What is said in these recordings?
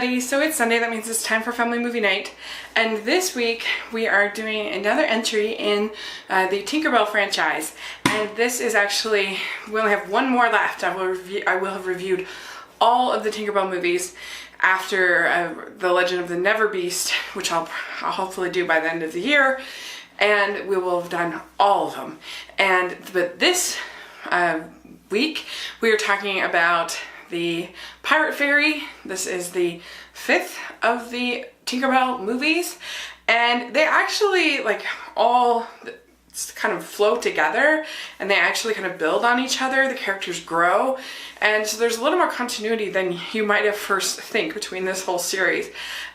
everybody. So it's Sunday, that means it's time for family movie night. And this week we are doing another entry in the TinkerBell franchise. And this is actually, we only have one more left. I will have reviewed all of the TinkerBell movies after The Legend of the Never Beast, which I'll hopefully do by the end of the year. And we will have done all of them. But this week we are talking about the Pirate Fairy. This is the 5th of the TinkerBell movies, and they actually all kind of flow together, and they actually kind of build on each other. The characters grow, and so there's a little more continuity than you might have first think between this whole series.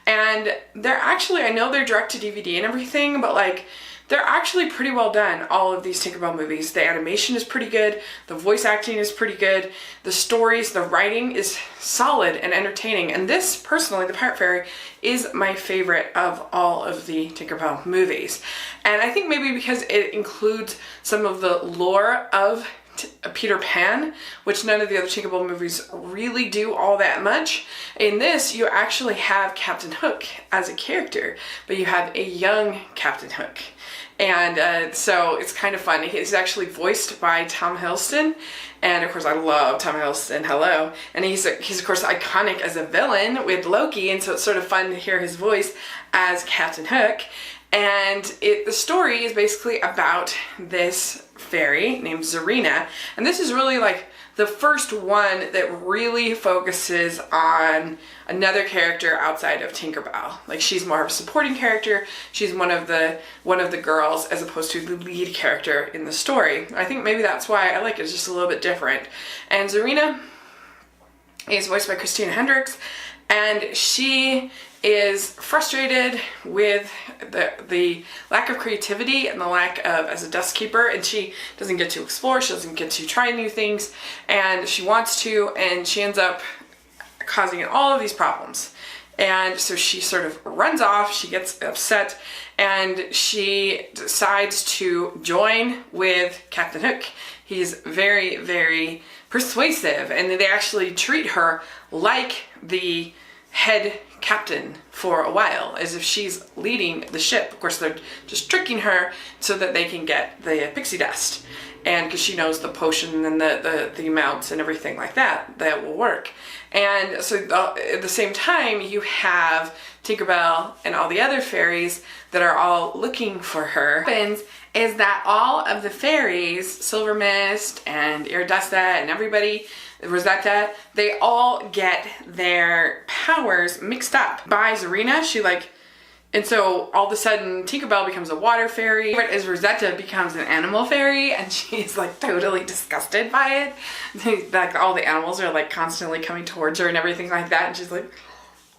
And they're actually, I know they're direct to DVD and everything, but they're actually pretty well done, all of these TinkerBell movies. The animation is pretty good, the voice acting is pretty good, the stories, the writing is solid and entertaining. And this, personally, The Pirate Fairy, is my favorite of all of the TinkerBell movies. And I think maybe because it includes some of the lore of Peter Pan, which none of the other TinkerBell movies really do all that much. In this, you actually have Captain Hook as a character, but you have a young Captain Hook. And so it's kind of fun. He's actually voiced by Tom Hiddleston, and of course I love Tom Hiddleston, hello. And he's of course iconic as a villain with Loki, and so it's sort of fun to hear his voice as Captain Hook. And the story is basically about this fairy named Zarina, and this is really the first one that really focuses on another character outside of TinkerBell. She's more of a supporting character. She's one of the girls as opposed to the lead character in the story. I think maybe that's why I like it. It's just a little bit different. And Zarina is voiced by Christina Hendricks, and she is frustrated with the lack of creativity and the lack of, as a dust keeper, and she doesn't get to explore, she doesn't get to try new things, and she wants to, and she ends up causing all of these problems. And so she sort of runs off, she gets upset, and she decides to join with Captain Hook. He's very, very persuasive, and they actually treat her like the head captain for a while, as if she's leading the ship. Of course, they're just tricking her so that they can get the pixie dust, and because she knows the potion and the amounts and everything like that will work. And so at the same time, you have TinkerBell and all the other fairies that are all looking for her. What happens is that all of the fairies, Silver Mist and Iridescent and everybody, Rosetta, they all get their powers mixed up by Zarina. And so all of a sudden TinkerBell becomes a water fairy, as Rosetta becomes an animal fairy, and she's totally disgusted by it. All the animals are constantly coming towards her and everything like that, and she's like,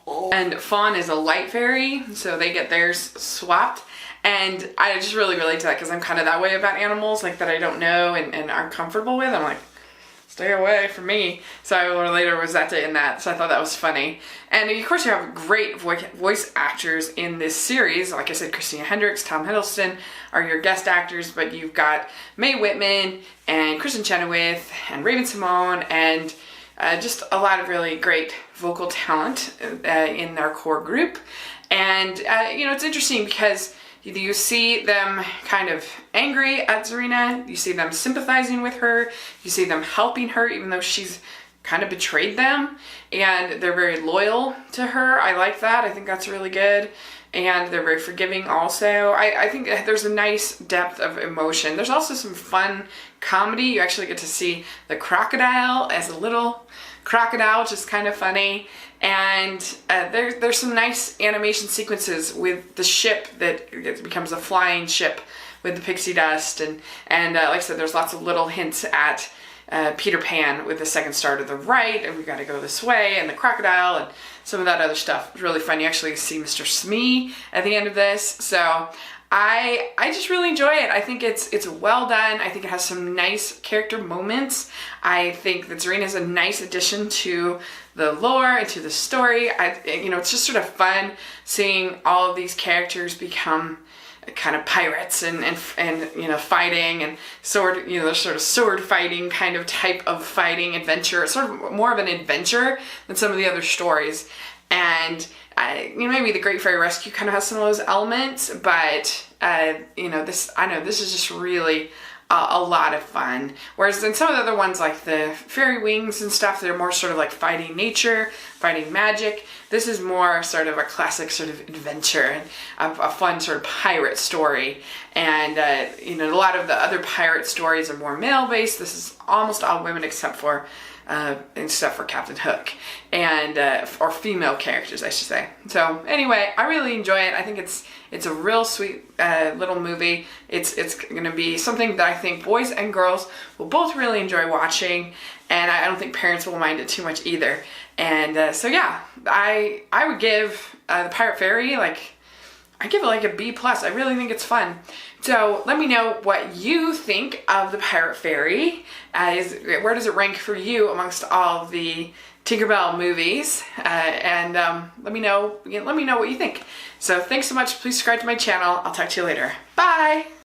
oh. And Fawn is a light fairy, so they get theirs swapped. And I just really relate to that because I'm kind of that way about animals, that I don't know and aren't comfortable with. I'm stay away from me. So I will relate to Rosetta in that, so I thought that was funny. And of course you have great voice actors in this series. Like I said, Christina Hendricks, Tom Hiddleston are your guest actors, but you've got Mae Whitman and Kristen Chenoweth and Raven Simone, and just a lot of really great vocal talent in their core group. And it's interesting because you see them kind of angry at Zarina, you see them sympathizing with her, you see them helping her even though she's kind of betrayed them, and they're very loyal to her. I like that. I think that's really good. And they're very forgiving also. I think there's a nice depth of emotion. There's also some fun comedy. You actually get to see the crocodile as a little crocodile, which is kind of funny. And there's some nice animation sequences with the ship that becomes a flying ship with the pixie dust, and like I said, there's lots of little hints at Peter Pan with the second star to the right, and we got to go this way, and the crocodile, and some of that other stuff. It's really fun. You actually see Mr. Smee at the end of this, so I just really enjoy it. I think it's well done. I think it has some nice character moments. I think that Zarina is a nice addition to the lore and to the story. It's just sort of fun seeing all of these characters become kind of pirates and fighting and sword, the sort of sword fighting kind of type of fighting adventure. It's sort of more of an adventure than some of the other stories. And maybe the Great Fairy Rescue kind of has some of those elements, but this is just really a lot of fun. Whereas in some of the other ones, like the Fairy Wings and stuff, they're more sort of like fighting nature, fighting magic. This is more sort of a classic sort of adventure and a fun sort of pirate story. And a lot of the other pirate stories are more male-based. This is almost all women except for Captain Hook and or female characters, I should say. So anyway, I really enjoy it. I think it's a real sweet little movie. It's going to be something that I think boys and girls will both really enjoy watching, and I don't think parents will mind it too much either. And so yeah, I would give the Pirate Fairy I give it like a B+. I really think it's fun. So let me know what you think of the Pirate Fairy. Where does it rank for you amongst all the TinkerBell movies? And let me know what you think. So thanks so much. Please subscribe to my channel. I'll talk to you later. Bye!